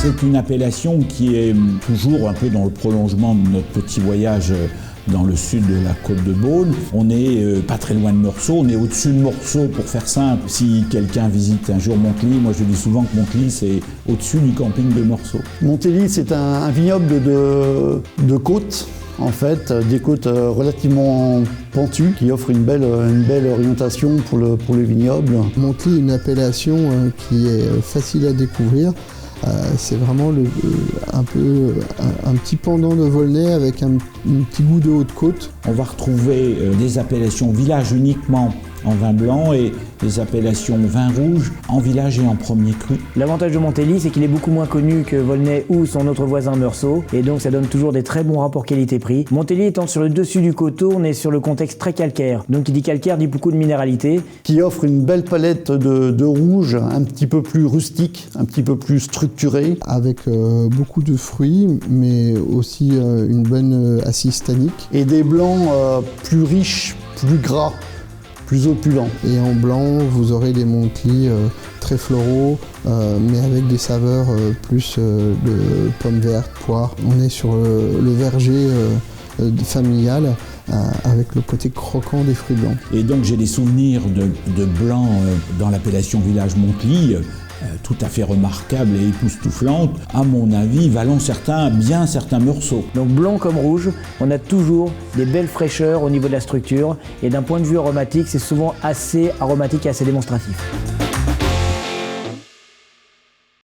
C'est une appellation qui est toujours un peu dans le prolongement de notre petit voyage dans le sud de la côte de Beaune. On n'est pas très loin de Meursault, on est au-dessus de Meursault pour faire simple. Si quelqu'un visite un jour Montély, moi je dis souvent que Montély c'est au-dessus du camping de Meursault. Montély c'est un vignoble de côte. En fait, des côtes relativement pentues qui offrent une belle orientation pour le vignoble. Montély est une appellation qui est facile à découvrir. C'est vraiment un petit pendant de Volnay avec un petit goût de haute côte. On va retrouver des appellations village uniquement en vin blanc et des appellations vin rouge en village et en premier cru. L'avantage de Montély, c'est qu'il est beaucoup moins connu que Volnay ou son autre voisin Meursault, et donc ça donne toujours des très bons rapports qualité-prix. Montély étant sur le dessus du coteau, on est sur le contexte très calcaire. Donc qui dit calcaire dit beaucoup de minéralité. Qui offre une belle palette de rouge, un petit peu plus rustique, un petit peu plus structuré. Avec beaucoup de fruits, mais aussi une bonne assise tannique. Et des blancs plus riches, plus gras, plus opulents. Et en blanc, vous aurez des Montély très floraux, mais avec des saveurs plus de pommes vertes, poires. On est sur le verger familial, avec le côté croquant des fruits blancs. Et donc j'ai des souvenirs de blanc dans l'appellation village Montély, tout à fait remarquable et époustouflante, à mon avis, valant bien certains Meursault. Donc blanc comme rouge, on a toujours des belles fraîcheurs au niveau de la structure, et d'un point de vue aromatique, c'est souvent assez aromatique et assez démonstratif.